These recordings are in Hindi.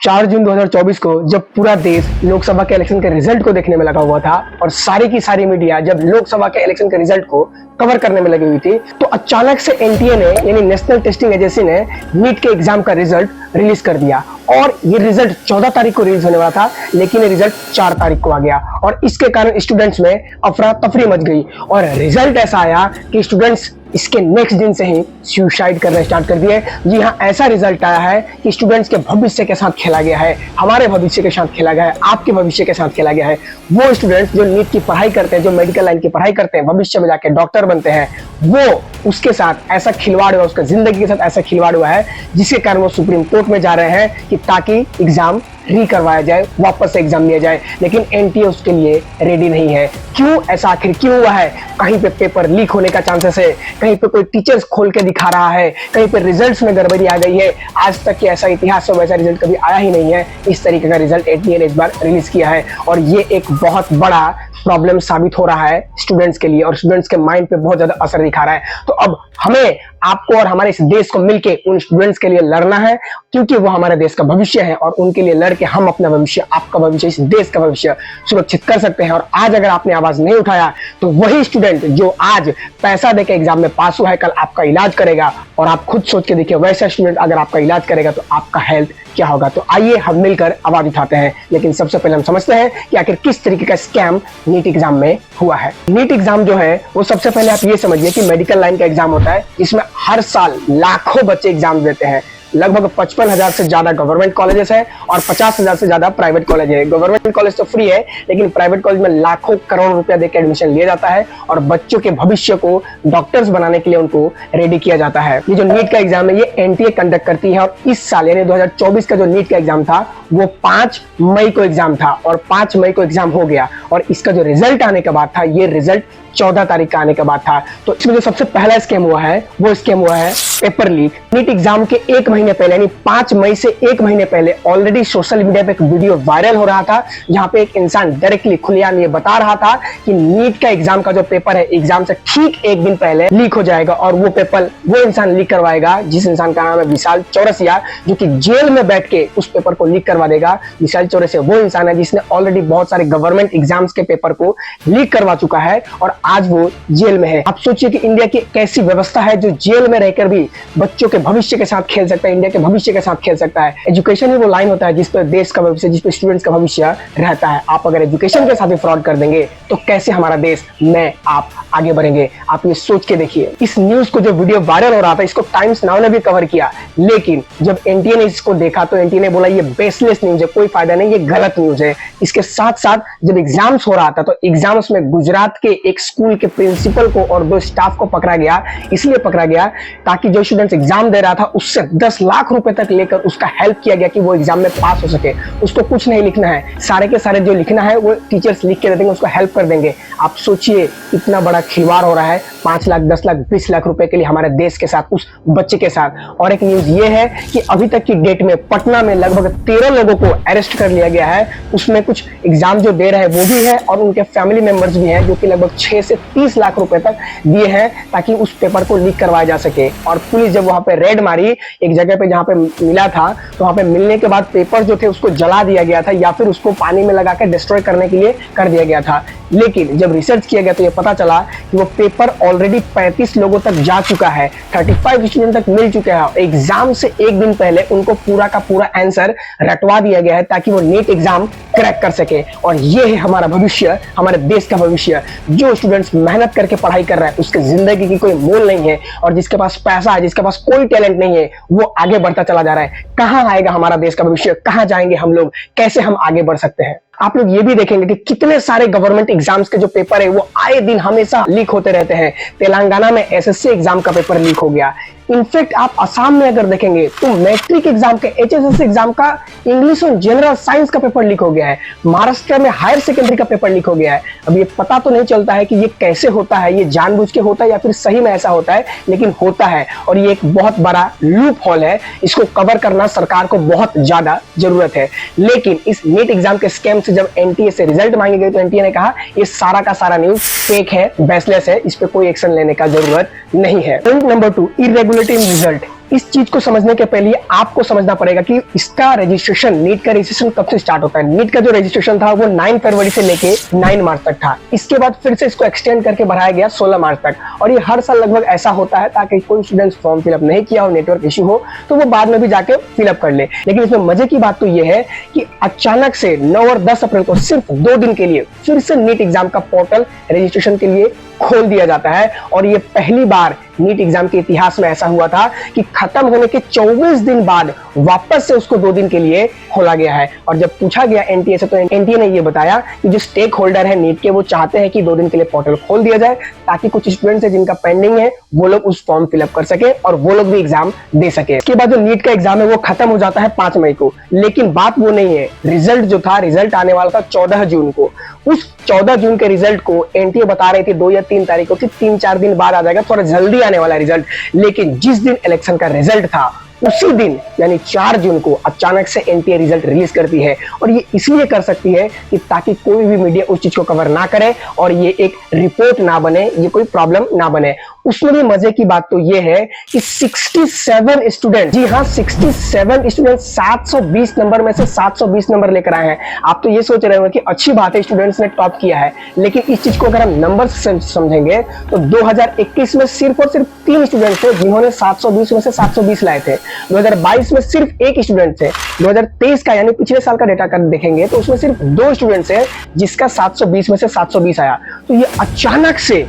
4 जून 2024 को जब पूरा देश लोकसभा के इलेक्शन के रिजल्ट को देखने में लगा हुआ था और सारी की सारी मीडिया जब लोकसभा के इलेक्शन के रिजल्ट को कवर करने में लगी हुई थी, तो अचानक से एनटीए ने यानी नेशनल टेस्टिंग एजेंसी ने नीट के एग्जाम का रिजल्ट रिलीज कर दिया। और ये रिजल्ट 14 तारीख को रिलीज होने वाला था, लेकिन ये रिजल्ट 4 तारीख को आ गया और इसके कारण स्टूडेंट्स में अफरा तफरी मच गई और रिजल्ट ऐसा आया कि स्टूडेंट्स इसके नेक्स्ट दिन से ही सुसाइड करना स्टार्ट कर दिए। जी हाँ, ऐसा रिजल्ट आया है कि स्टूडेंट्स के भविष्य के साथ खेला गया है, हमारे भविष्य के साथ खेला गया है, आपके भविष्य के साथ खेला गया है। वो स्टूडेंट्स जो नीट की पढ़ाई करते हैं, जो मेडिकल लाइन की पढ़ाई करते हैं, भविष्य में जाके डॉक्टर बनते हैं, वो उसके साथ ऐसा खिलवाड़ हुआ, उसका जिंदगी के साथ ऐसा खिलवाड़ हुआ है, जिसके कारण वो सुप्रीम कोर्ट में जा रहे हैं कि ताकि एग्जाम करवाया जाए, वापस से एग्जाम लिया जाए। लेकिन एनटीए उसके लिए रेडी नहीं है। क्यों ऐसा आखिर क्यों हुआ है? कहीं पे पेपर लीक होने का चांसेस है, कहीं पे कोई टीचर्स खोल के दिखा रहा है, कहीं पे रिजल्ट्स में गड़बड़ी आ गई है। आज तक के ऐसा इतिहास में वैसा रिजल्ट कभी आया ही नहीं है। इस तरीके का रिजल्ट एनटीए ने इस बार रिलीज किया है और ये एक बहुत बड़ा प्रॉब्लम साबित हो रहा है स्टूडेंट्स के लिए और स्टूडेंट्स के माइंड पे बहुत ज्यादा असर दिखा रहा है। तो अब हमें, आपको और हमारे इस देश को मिलके उन स्टूडेंट्स के लिए लड़ना है, क्योंकि वो हमारे देश का भविष्य है और उनके लिए लड़ के हम अपना भविष्य, आपका भविष्य, इस देश का भविष्य सुरक्षित कर सकते हैं। और आज अगर आपने आवाज नहीं उठाया तो वही स्टूडेंट जो आज पैसा देके एग्जाम में पास हुआ है, कल आपका इलाज करेगा। और आप खुद सोच के देखिए, वैसा स्टूडेंट अगर आपका इलाज करेगा तो आपका हेल्थ क्या होगा। तो आइए हम मिलकर आवाज उठाते हैं। लेकिन सबसे पहले हम समझते हैं कि आखिर किस तरीके का स्कैम नीट एग्जाम में हुआ है। नीट एग्जाम जो है वो, सबसे पहले आप ये समझिए कि मेडिकल लाइन का एग्जाम होता है, जिसमें हर साल लाखों बच्चे एग्जाम देते हैं। लगभग 55,000 से ज्यादा गवर्नमेंट कॉलेजेस है और 50,000 से ज्यादा प्राइवेट कॉलेज है। गवर्नमेंट कॉलेज तो फ्री है, लेकिन प्राइवेट कॉलेज में लाखों करोड़ रुपया देकर एडमिशन लिया जाता है और बच्चों के भविष्य को डॉक्टर्स बनाने के लिए उनको रेडी किया जाता है। ये जो नीट का एग्जाम है ये एनटीए कंडक्ट करती है और इस साल यानी 2024 का जो नीट का एग्जाम था वो 5 मई को एग्जाम था और 5 मई को एग्जाम हो गया और इसका जो रिजल्ट आने के बाद था, ये रिजल्ट 14 तारीख का आने के बाद था। तो इसमें जो सबसे पहला स्कैम हुआ है वो स्कैम हुआ है पेपर लीक। नीट एग्जाम के 1 महीने पहले यानी 5 मई से 1 महीने पहले ऑलरेडी सोशल मीडिया पे एक वीडियो वायरल हो रहा था, जहां पे एक इंसान डायरेक्टली खुलेआम ये बता रहा था कि नीट का एग्जाम का जो पेपर है, एग्जाम से ठीक 1 दिन पहले लीक हो जाएगा और वो पेपर वो इंसान लीक करवाएगा जिस इंसान का नाम है विशाल चौरसिया, जो कि जेल में बैठ के उस पेपर को लीक करवा देगा। विशाल चौरसिया वो इंसान है जिसने ऑलरेडी बहुत सारे गवर्नमेंट एग्जाम्स के पेपर को लीक करवा चुका है और आज वो जेल में है। आप सोचिए कि इंडिया की कैसी व्यवस्था है जो जेल में रहकर भी बच्चों के भविष्य के साथ खेल सकता है, इंडिया के भविष्य के साथ खेल सकता है। एजुकेशन ही वो लाइन होता है जिस पर देश का भविष्य, जिस पर स्टूडेंट्स का भविष्य रहता है। आप अगर एजुकेशन के साथ ही फ्रॉड कर देंगे तो कैसे हमारा देश में आप आगे बढ़ेंगे? आप ये सोच के देखिए। इस न्यूज को जो वीडियो वायरल हो रहा था, इसको टाइम्स नाउ ने भी कवर किया, लेकिन जब एनटीए ने इसको देखा तो एनटीए ने बोला ये बेसलेस न्यूज है, कोई फायदा नहीं, ये गलत न्यूज है। इसके साथ साथ जब एग्जाम्स हो रहा था तो एग्जाम्स में गुजरात के एक स्कूल के प्रिंसिपल को और 2 स्टाफ को पकड़ा गया। इसलिए पकड़ा गया ताकि जो स्टूडेंट्स एग्जाम दे रहा था उससे 10 लाख रुपए तक लेकर उसका हेल्प किया गया कि वो एग्जाम में पास हो सके। उसको कुछ नहीं लिखना है, सारे के सारे जो लिखना है वो टीचर्स लिख के दे देंगे, उसको हेल्प कर देंगे। आप सोचिए कितना बड़ा खिलवाड़ हो रहा है 5 लाख, 10 लाख, 20 लाख रुपए के लिए हमारे देश के साथ, उस बच्चे के साथ। और एक न्यूज ये है कि अभी तक की डेट में पटना में लगभग 13 लोगों को अरेस्ट कर लिया गया है। उसमें कुछ एग्जाम जो दे रहे हैं वो भी है और उनके फैमिली मेंबर्स भी हैं, जो कि लगभग 6 से 30 लाख रुपए तक दिए हैं ताकि उस पेपर को लीक करवाया जा सके। और पुलिस जब वहां पे रेड मारी एक जगह पे जहां पे मिला था, तो वहां पे मिलने के बाद पेपर जो थे उसको जला दिया गया था या फिर उसको पानी में लगा के डिस्ट्रॉय करने के लिए कर दिया गया था। लेकिन जब रिसर्च किया गया तो ये पता चला कि वो पेपर ऑलरेडी 35 लोगों तक जा चुका है, 35 स्टूडेंट तक मिल चुके हैं। एग्जाम से 1 दिन पहले उनको पूरा का पूरा आंसर रटवा दिया गया है ताकि वो नीट एग्जाम क्रैक कर सके। और ये है हमारा भविष्य, हमारे देश का भविष्य। जो स्टूडेंट्स मेहनत करके पढ़ाई कर रहा है उसके जिंदगी की कोई मोल नहीं है और जिसके पास पैसा है, जिसके पास कोई टैलेंट नहीं है, वो आगे बढ़ता चला जा रहा है। कहां आएगा हमारा देश का भविष्य? कहां जाएंगे हम लोग? कैसे हम आगे बढ़ सकते हैं? आप लोग ये भी देखेंगे कि कितने सारे गवर्नमेंट एग्जाम्स के जो पेपर है वो आए दिन हमेशा लीक होते रहते हैं। तेलंगाना में एसएससी एग्जाम का पेपर लीक हो गया। इनफैक्ट आप असम में अगर देखेंगे तो मैट्रिक एग्जाम के, एचएसएससी एग्जाम का इंग्लिश और जनरल साइंस का पेपर लीक हो गया है। महाराष्ट्र में हायर सेकेंडरी का पेपर लीक हो गया है। अब ये पता तो नहीं चलता है कि ये कैसे होता है, ये जानबूझ के होता है या फिर सही में ऐसा होता है, लेकिन होता है और ये एक बहुत बड़ा लूप होल है। इसको कवर करना सरकार को बहुत ज्यादा जरूरत है। लेकिन इस नीट एग्जाम के स्कैम से जब एनटीए से रिजल्ट मांगे गए तो एनटीए ने कहा ये सारा का सारा न्यूज फेक है, बेसलेस है, इस पे कोई एक्शन लेने का जरूरत नहीं है। पॉइंट नंबर 2, इरेगुलरिटी इन रिजल्ट। इस चीज को समझने के पहले आपको समझना पड़ेगा कि इसका रजिस्ट्रेशन, नीट का रजिस्ट्रेशन कब से स्टार्ट होता है। नीट का जो रजिस्ट्रेशन था वो 9 फरवरी से लेके 9 मार्च तक था। इसके बाद फिर से इसको एक्सटेंड करके बढ़ाया गया 16 मार्च तक, और ये हर साल लगभग ऐसा होता है ताकि कोई स्टूडेंट फॉर्म फिलअप नहीं किया हो, नेटवर्क इश्यू हो, तो वो बाद में भी जाके फिलअप कर ले। लेकिन इसमें मजे की बात तो ये है कि अचानक से 9 और 10 अप्रैल को सिर्फ 2 दिन के लिए फिर से नीट एग्जाम का पोर्टल रजिस्ट्रेशन के लिए खोल दिया जाता है। और ये पहली बार नीट एग्जाम के इतिहास में ऐसा हुआ था कि खत्म होने के 24 दिन बाद वापस से उसको 2 दिन के लिए खोला गया है। और जब पूछा गया एनटीए से, तो एनटीए ने ये बताया कि जो स्टेक होल्डर है नीट के, वो चाहते हैं कि 2 दिन के लिए पोर्टल खोल दिया जाए ताकि कुछ स्टूडेंट्स है जिनका पेंडिंग है वो लोग उस फॉर्म फिलअप कर सके और वो लोग भी एग्जाम दे सके। इसके बाद जो नीट का एग्जाम है वो खत्म हो जाता है 5 मई को। लेकिन बात वो नहीं है, रिजल्ट जो था, रिजल्ट आने वाला था 14 जून को। उस 14 जून के रिजल्ट को एनटीए बता रही थी 2 या 3 तारीख को कि 3-4 दिन बाद आ जाएगा, थोड़ा जल्दी आने वाला रिजल्ट। लेकिन जिस दिन इलेक्शन का रिजल्ट था उसी दिन यानी 4 जून को अचानक से एनटीए रिजल्ट रिलीज करती है। और ये इसलिए कर सकती है कि ताकि कोई भी मीडिया उस चीज को कवर ना करे और ये एक रिपोर्ट ना बने, ये कोई प्रॉब्लम ना बने। उसमें भी मजे की बात तो ये है कि 67 स्टूडेंट, जी हाँ 67 स्टूडेंट 720 नंबर में से 720 नंबर लेकर आए हैं। आप तो ये सोच रहे हो कि अच्छी बात है स्टूडेंट्स ने टॉप किया है, लेकिन इस चीज को अगर हम नंबर से समझेंगे तो 2021 में सिर्फ और सिर्फ 3 स्टूडेंट थे जिन्होंने 720 में से 720 लाए थे। 2022 में सिर्फ 1 स्टूडेंट थे। 2023 का यानी पिछले साल का डेटा कर देखेंगे तो उसमें सिर्फ 2 स्टूडेंट्स हैं जिसका 720 में से 720 आया। तो ये अचानक से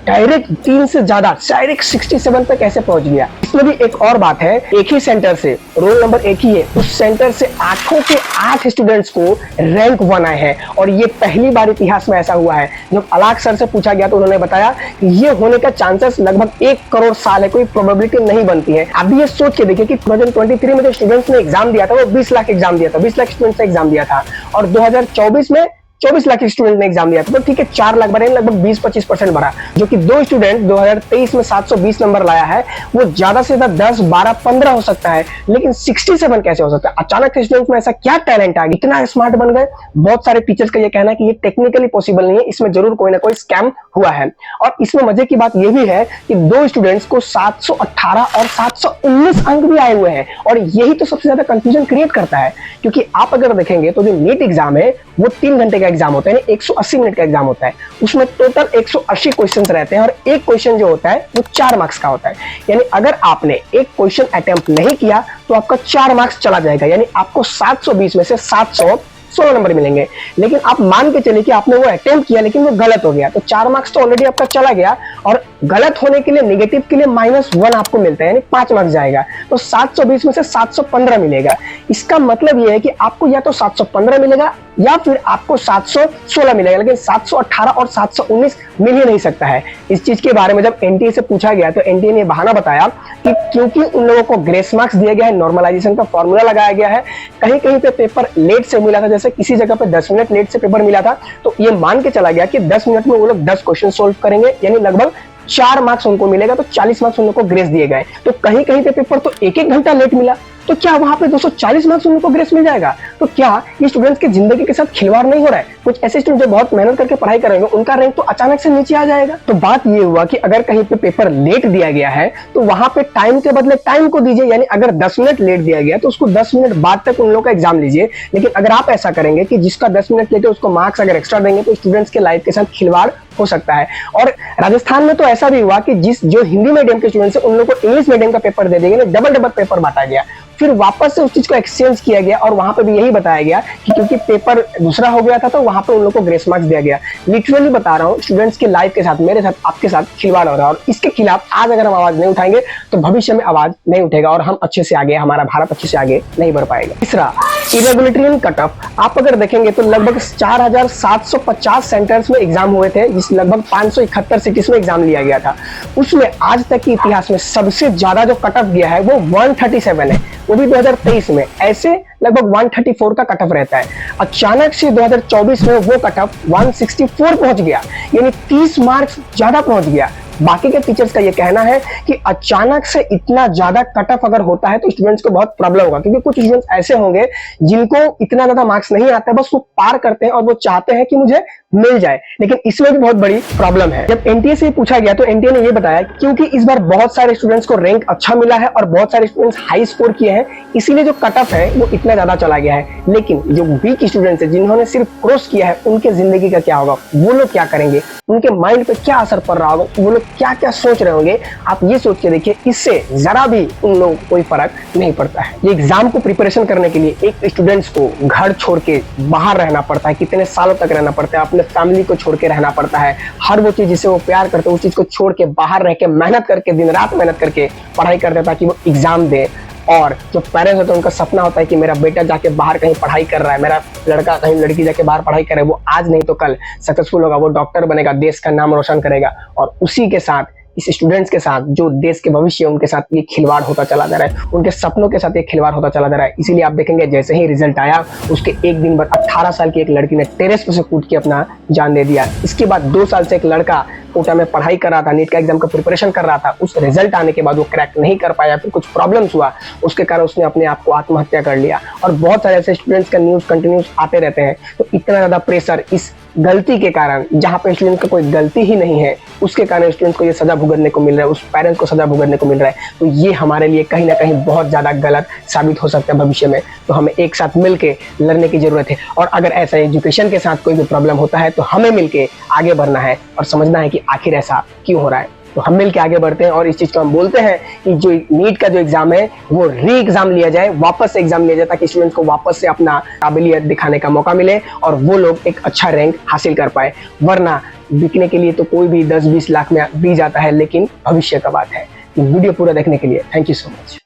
डायरेक्ट 3 से ज्यादा डायरेक्ट 67 पे कैसे पहुंच गया। इसमें भी एक और बात है, एक ही सेंटर से, रोल नंबर एक ही है, उस सेंटर से 8 के 8 स्टूडेंट्स को रैंक 1 आए हैं। और ये पहली बार इतिहास में ऐसा हुआ है। जब अलाक सर से पूछा गया तो उन्होंने बताया कि ये होने का चांसेस लगभग 1 करोड़ साल है, कोई प्रोबेबिलिटी नहीं बनती है। अब ये सोच के देखिए कि 2023 में जो स्टूडेंट्स ने एग्जाम दिया था वो 20 लाख एग्जाम दिया था, 20 लाख स्टूडेंट्स ने एग्जाम दिया था। और 2024 में 24 लाख स्टूडेंट ने एग्जाम दिया था, तो ठीक है 4 लाख बढ़े, लगभग 20-25% बढ़ा। जो कि 2 स्टूडेंट 2023 में 720 नंबर लाया है वो ज्यादा से ज्यादा 10, 12, 15 हो सकता है, लेकिन 67 कैसे हो सकता है? अचानक स्टूडेंट में ऐसा क्या टैलेंट आ गया, इतना स्मार्ट बन गए? बहुत सारे टीचर्स का ये कहना है कि ये टेक्निकली पॉसिबल नहीं है, इसमें जरूर कोई ना कोई स्कैम हुआ है। और इसमें मजे की बात यह भी है कि 2 स्टूडेंट्स को 718 और 719 अंक भी आए हुए हैं। और यही तो सबसे ज्यादा कंफ्यूजन क्रिएट करता है, क्योंकि आप अगर देखेंगे तो जो नीट एग्जाम है वो 3 घंटे का एग्जाम होता है, 180 मिनट का एग्जाम होता है। उसमें टोटल 180 क्वेश्चंस रहते हैं और एक क्वेश्चन जो होता है वो 4 मार्क्स का होता है। यानी अगर आपने एक क्वेश्चन अटेम्प्ट नहीं किया तो आपका 4 मार्क्स चला जाएगा, यानी आपको 720 में से 716 नंबर मिलेंगे। लेकिन आप मान के चलिए कि आपने वो अटेम्प्ट किया लेकिन वो गलत हो गया, तो 4 मार्क्स तो ऑलरेडी आपका चला गया, और गलत होने के लिए, नेगेटिव के लिए -1 आपको मिलता है, यानी 5 मार्क्स जाएगा। तो 720 में से 715 मिलेगा। इसका मतलब ये है कि आपको या तो 715 मिलेगा या फिर आपको 716 मिलेगा, लेकिन 718 और 719 मिल ही नहीं सकता है। इस चीज के बारे में जब एनटीए से पूछा गया तो एनटीए ने बहाना बताया कि क्योंकि उन लोगों को ग्रेस मार्क्स दिया गया है, नॉर्मलाइजेशन का फॉर्मूला लगाया गया है, कहीं कहीं पे पेपर लेट से मिला था, जैसे किसी जगह पे 10 मिनट लेट से पेपर मिला था, तो ये मान के चला गया कि 10 मिनट में वो लोग 10 क्वेश्चन सोल्व करेंगे, यानी लगभग 4 मार्क्स उनको मिलेगा, तो 40 मार्क्स उन लोगों को ग्रेस दिए गए। तो कहीं कहीं पे पेपर तो 1-1 घंटा लेट मिला, तो क्या वहां पे 240 मार्क्स उनको ग्रेस मिल जाएगा? तो क्या ये स्टूडेंट्स की जिंदगी के साथ खिलवाड़ नहीं हो रहा है? कुछ ऐसे स्टूडेंट जो बहुत मेहनत करके पढ़ाई करेंगे उनका रैंक तो अचानक से नीचे आ जाएगा। तो बात ये हुआ कि अगर कहीं पे पेपर लेट दिया गया है तो वहां पे टाइम के बदले टाइम को दीजिए, यानी अगर 10 मिनट लेट दिया गया तो उसको 10 मिनट बाद तक उन लोगों का एग्जाम लीजिए। लेकिन अगर आप ऐसा करेंगे कि जिसका 10 मिनट लेट है उसको मार्क्स अगर एक्स्ट्रा देंगे तो स्टूडेंट्स के लाइफ के साथ खिलवाड़ हो सकता है। और राजस्थान में तो ऐसा भी हुआ कि जो हिंदी मीडियम के स्टूडेंट्स हैं उन लोगों को इंग्लिश मीडियम का पेपर दे दिया गया, डबल पेपर बांटा गया, फिर वापस से उस चीज को एक्सचेंज किया गया और वहां पे भी यही बताया गया कि क्योंकि पेपर दूसरा हो गया था तो वहां पे उन लोगों को ग्रेस मार्क्स दिया गया। लिटरली बता रहा हूँ, स्टूडेंट्स की लाइफ के साथ, मेरे साथ, आपके साथ खिलवाड़ हो रहा है, और इसके खिलाफ आज अगर हम आवाज नहीं उठाएंगे तो भविष्य में आवाज नहीं उठेगा और हम अच्छे से आगे, हमारा भारत अच्छे से आगे नहीं बढ़ पाएगा। तीसरा, इरेगुलेटरी कट ऑफ। आप अगर देखेंगे तो लगभग 4750 सेंटर्स में एग्जाम हुए थे, जिस लगभग 571 सिटीज में एग्जाम लिया गया था। उसमें आज तक के इतिहास में सबसे ज्यादा जो कट ऑफ गया है वो 137 है, वो भी 2023 में। ऐसे लगभग 134 का कट ऑफ रहता है। अचानक से 2024 में वो कट ऑफ 164 पहुंच गया, यानी 30 मार्क्स ज्यादा पहुंच गया। बाकी के टीचर्स का ये कहना है कि अचानक से इतना ज्यादा कट ऑफ अगर होता है तो स्टूडेंट्स को बहुत प्रॉब्लम होगा, क्योंकि कुछ स्टूडेंट्स ऐसे होंगे जिनको इतना ज्यादा मार्क्स नहीं आता, बस वो पार करते हैं और वो चाहते हैं कि मुझे मिल जाए, लेकिन इसमें भी बहुत बड़ी प्रॉब्लम है। जब एनटीए से पूछा गया तो एनटीए ने ये बताया क्योंकि इस बार बहुत सारे स्टूडेंट्स को रैंक अच्छा मिला है और बहुत सारे स्टूडेंट्स हाई स्कोर किए हैं, इसीलिए जो कट ऑफ है वो इतना ज्यादा चला गया है। लेकिन जो वीक स्टूडेंट्स है, जिन्होंने सिर्फ क्रॉस किया है, उनके जिंदगी का क्या होगा, वो लोग क्या करेंगे, उनके माइंड पे क्या असर पड़ रहा होगा, वो लोग क्या क्या सोच रहे होंगे, आप ये सोच के देखिए, इससे जरा भी उन लोगों को कोई फर्क नहीं पड़ता है। ये एग्जाम को प्रिपरेशन करने के लिए एक स्टूडेंट्स को घर छोड़ के बाहर रहना पड़ता है, कितने सालों तक रहना पड़ता है, अपने फैमिली को छोड़ के रहना पड़ता है, हर वो चीज जिसे वो प्यार करते हैं उस चीज को छोड़ के बाहर रह के मेहनत करके, दिन रात मेहनत करके पढ़ाई करते हैं ताकि वो एग्जाम दे। और जो पेरेंट्स होते हैं उनका सपना होता है कि मेरा बेटा जाके बाहर कहीं पढ़ाई कर रहा है, मेरा लड़का कहीं लड़की जाके बाहर पढ़ाई कर रहा है, वो आज नहीं तो कल सक्सेसफुल होगा, वो डॉक्टर बनेगा, देश का नाम रोशन करेगा। और उसी के साथ इस स्टूडेंट्स के साथ जो देश के भविष्य है उनके साथ ये खिलवाड़ होता चला जा रहा है, उनके सपनों के साथ ये खिलवाड़ होता चला जा रहा है। इसीलिए आप देखेंगे जैसे ही रिजल्ट आया उसके एक दिन बाद 18 साल की एक लड़की ने टेरेस पर से कूद के अपना जान दे दिया। इसके बाद 2 साल से एक लड़का कोटा में पढ़ाई कर रहा था, नीट का एग्जाम का प्रिपरेशन कर रहा था, उस रिजल्ट आने के बाद वो क्रैक नहीं कर पाया, फिर कुछ प्रॉब्लम्स हुआ, उसके कारण उसने अपने आप को आत्महत्या कर लिया। और बहुत सारे ऐसे स्टूडेंट्स का न्यूज कंटिन्यूस आते रहते हैं। तो इतना ज्यादा प्रेशर इस गलती के कारण, जहां पे स्टूडेंट का कोई गलती ही नहीं है, उसके कारण स्टूडेंट्स को ये सजा भुगतने को मिल रहा है, उस पेरेंट्स को सजा भुगतने को मिल रहा है। तो ये हमारे लिए कहीं ना कहीं बहुत ज्यादा गलत साबित हो सकता है भविष्य में। तो हमें एक साथ मिलके लड़ने की जरूरत है। और अगर ऐसा एजुकेशन के साथ कोई भी प्रॉब्लम होता है तो हमें मिलके आगे बढ़ना है और समझना है कि आखिर ऐसा क्यों हो रहा है। तो हम मिलके आगे बढ़ते हैं और इस चीज को हम बोलते हैं कि जो नीट का जो एग्जाम है वो री एग्जाम लिया जाए, वापस से एग्जाम लिया जाए, ताकि स्टूडेंट्स को वापस से अपना काबिलियत दिखाने का मौका मिले और वो लोग एक अच्छा रैंक हासिल कर पाए। वरना बिकने के लिए तो कोई भी 10-20 लाख में भी जाता है, लेकिन भविष्य का बात है। वीडियो पूरा देखने के लिए थैंक यू सो मच।